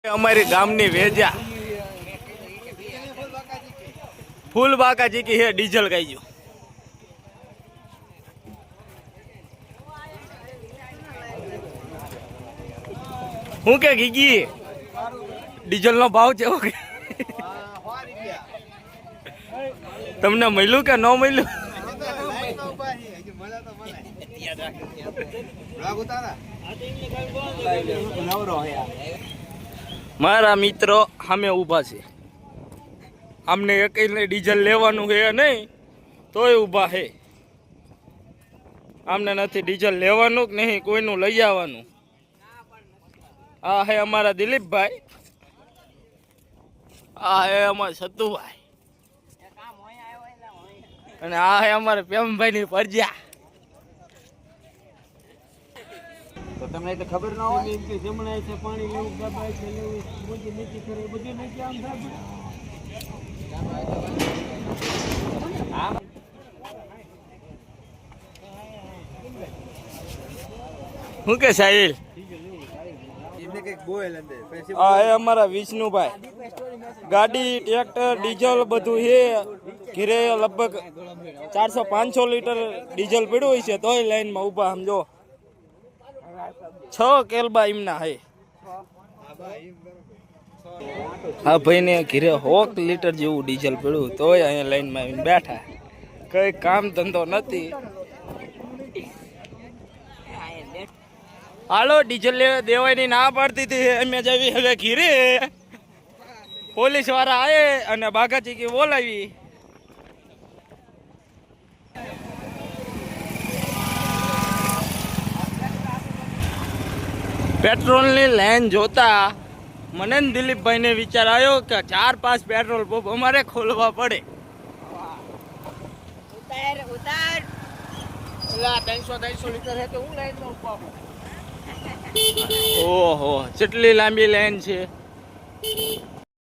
અમારી ગામની વેજા ફૂલ બાકા ચીકી હે ડીઝલ ગાઈ ગયું. હું કે ગીગી ડીઝલ નો ભાવ છે કે તમને મળ્યું કે ન મળ્યું? મારા મિત્રો સામે ઊભા છે. અમને એકને ડીઝલ લેવાનું છે નહીં તોય ઊભા છે. અમને નથી ડીઝલ લેવાનું કે નહીં કોઈનું લઈ આવવાનું. આ હે અમારા દિલીપભાઈ, આ હે અમારા સતુભાઈ અને આ હે અમારા પ્રેમભાઈ ની પરજા. તો તમને તો ખબર ના હોય એમ કે જમણાય છે પાણી લેવું, બાબાય છે લેવું, મોજી નીચે કરે બધું નીચે આમ થાય. શું કે સાહિલ? હા એ અમારા વિષ્ણુભાઈ ગાડી ટ્રેક્ટર ડીઝલ બધું છે. ઘરે લગભગ 400-500 લીટર ડીઝલ પડ્યું હોય છે તોય લાઈનમાં ઊભા. સમજો 6 કેલબા એમના હે. હા ભાઈ ને ઘરે 100 લીટર જેવું ડીઝલ પડ્યું તોય અહીંયા લાઈનમાં આવીને બેઠા. કઈ કામ ધંધો નથી. હાલો ડીઝલ દેવાની ના પાડતી હતી અમે જવી હવે ઘીરે. પોલીસ વાળા આવે અને બાઘા ચીકી બોલાવી. પેટ્રોલની લાઈન જોતા મને ને દિલીપભાઈ ને વિચાર આવ્યો કે 4-5 પેટ્રોલ પંપ અમારે ખોલવા પડે. ઉતાર 300 લીટર હે તો હું લાઈન માં ઉપાડું. ઓહો કેટલી લાંબી લાઈન છે.